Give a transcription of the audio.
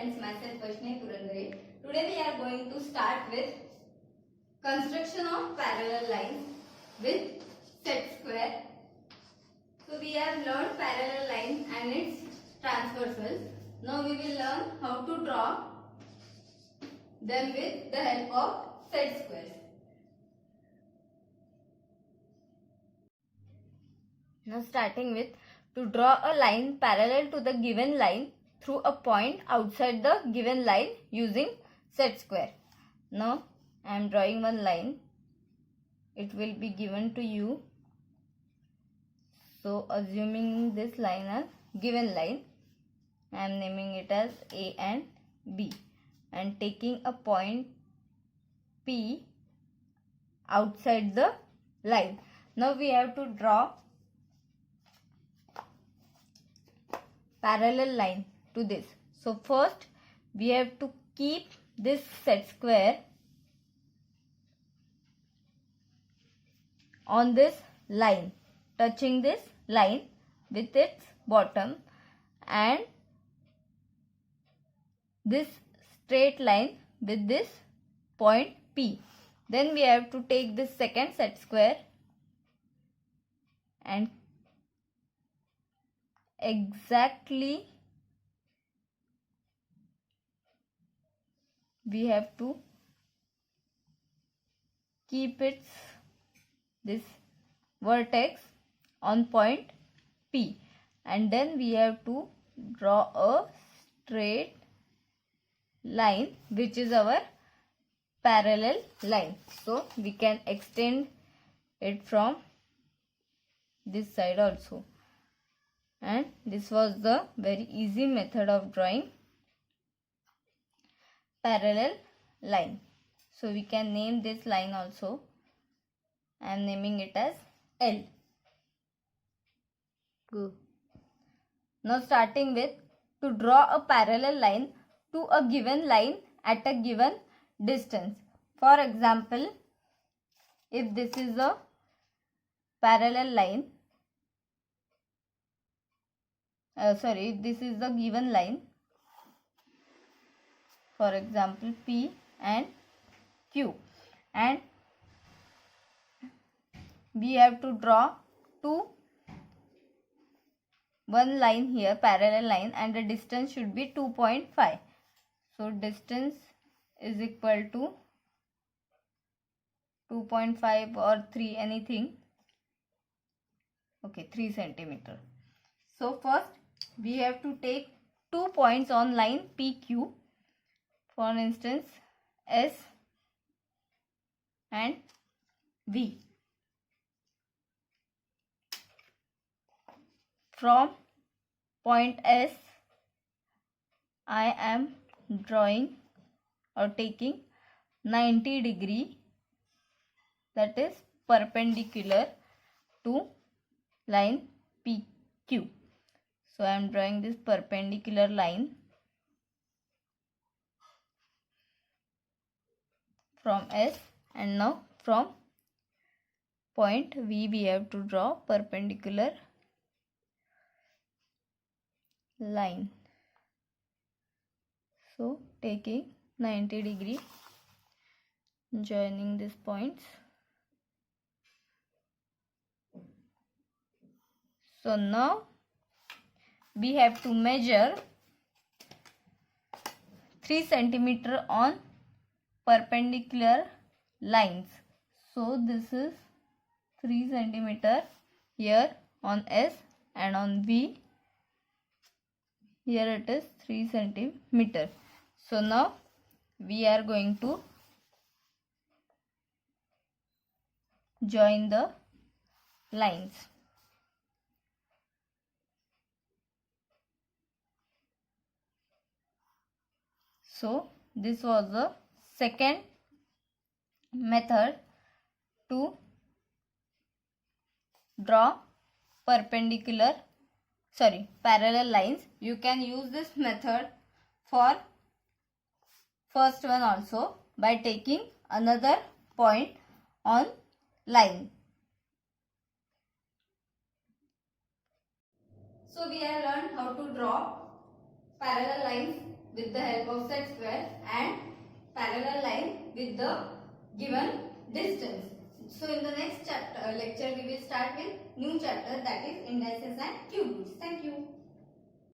friends, myself Vaishnavi Purandare. Today we are going to start with construction of parallel lines with set square. So we have learned parallel lines and its transversals. Now we will learn how to draw them with the help of set squares. Now starting with, to draw a line parallel to the given line through a point outside the given line using set square. Now I am drawing one line. It will be given to you. So assuming this line as given line, I am naming it as A and B and taking a point P outside the line. Now we have to draw parallel line to this. So first we have to keep this set square on this line, touching this line with its bottom and this straight line with this point P. Then we have to take this second set square and exactly we have to keep this vertex on point P, and then we have to draw a straight line which is our parallel line. So we can extend it from this side also. And this was the very easy method of drawing parallel line. So we can name this line also. I am naming it as L. Go. Now starting with, to draw a parallel line to a given line at a given distance. For example, if this is a parallel line, this is the given line, for example P and Q, and we have to draw one line here, parallel line, and the distance should be 2.5. So distance is equal to 2.5 or 3, anything. Okay, 3 centimeter. So first we have to take 2 points on line PQ, for instance S and V. From point S, I am drawing or taking 90 degree, that is perpendicular to line PQ. So I am drawing this perpendicular line from S, and now from point V we have to draw perpendicular line. So taking 90 degree, joining these points. So now we have to measure 3 centimeter on perpendicular lines. So this is 3 centimeter here on S, and on V here it is 3 centimeter. So now we are going to join the lines. So this was the second method to draw parallel lines. You can use this method for first one also by taking another point on line. So we have learned how to draw parallel lines with the help of set square and parallel line with the given distance. So in the next lecture we will start with new chapter, that is indices and cube roots. Thank you.